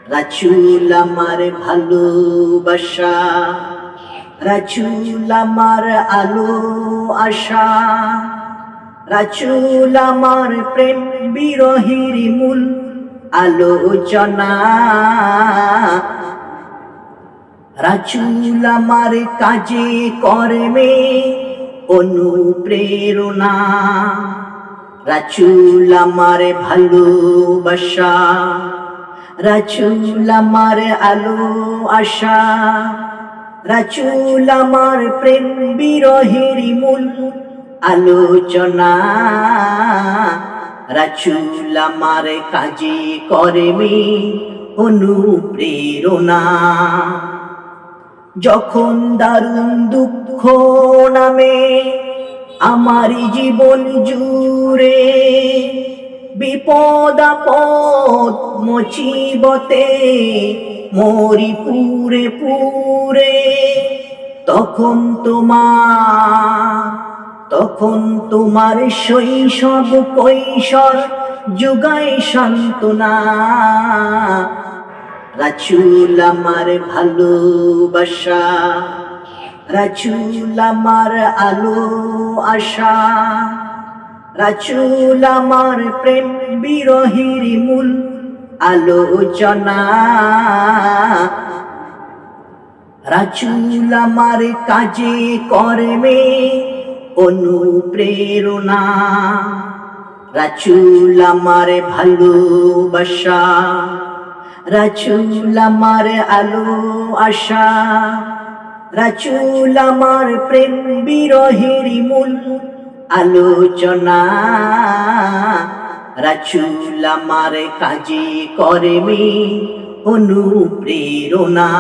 রাসূল আমার ভালোবাসা, রাসূল আমার আলো আশা, রাসূল আমার প্রেম বিরহের মূল আলোচনা। রাসূল আমার কাজে কর্মে অনুপ্রেরণা, রাসূল আমার ভালোবাসা, রাসূল আমার আলো আশা, রাসূল আমার প্রেম বিরহের মূল আলোচনা। রাসূল আমার কাজে কর্মে অনুপ্রেরণা। যখন দারুণ দুঃখ নামে আমার জীবন জুড়ে, বিপদ আপদ মুসিবতে মরি পুরে পুরে, তখন তোমার শৈশব কৈশোর যুগায় সান্ত্বনা। রাসূল আমার ভালোবাসা, রাসূল আমার আলো আশা, রাসূল আমার প্রেম বিরহের মূল আলোচনা। রাসূল আমার কাজে কর্মে অনুপ্রেরণা, রাসূল আমার ভালোবাসা, রাসূল আমার আলো আশা, রাসূল আমার প্রেম বিরহের মূল আলোচনা। রাসূল আমার কাজে কর্মে অনুপ্রেরণা।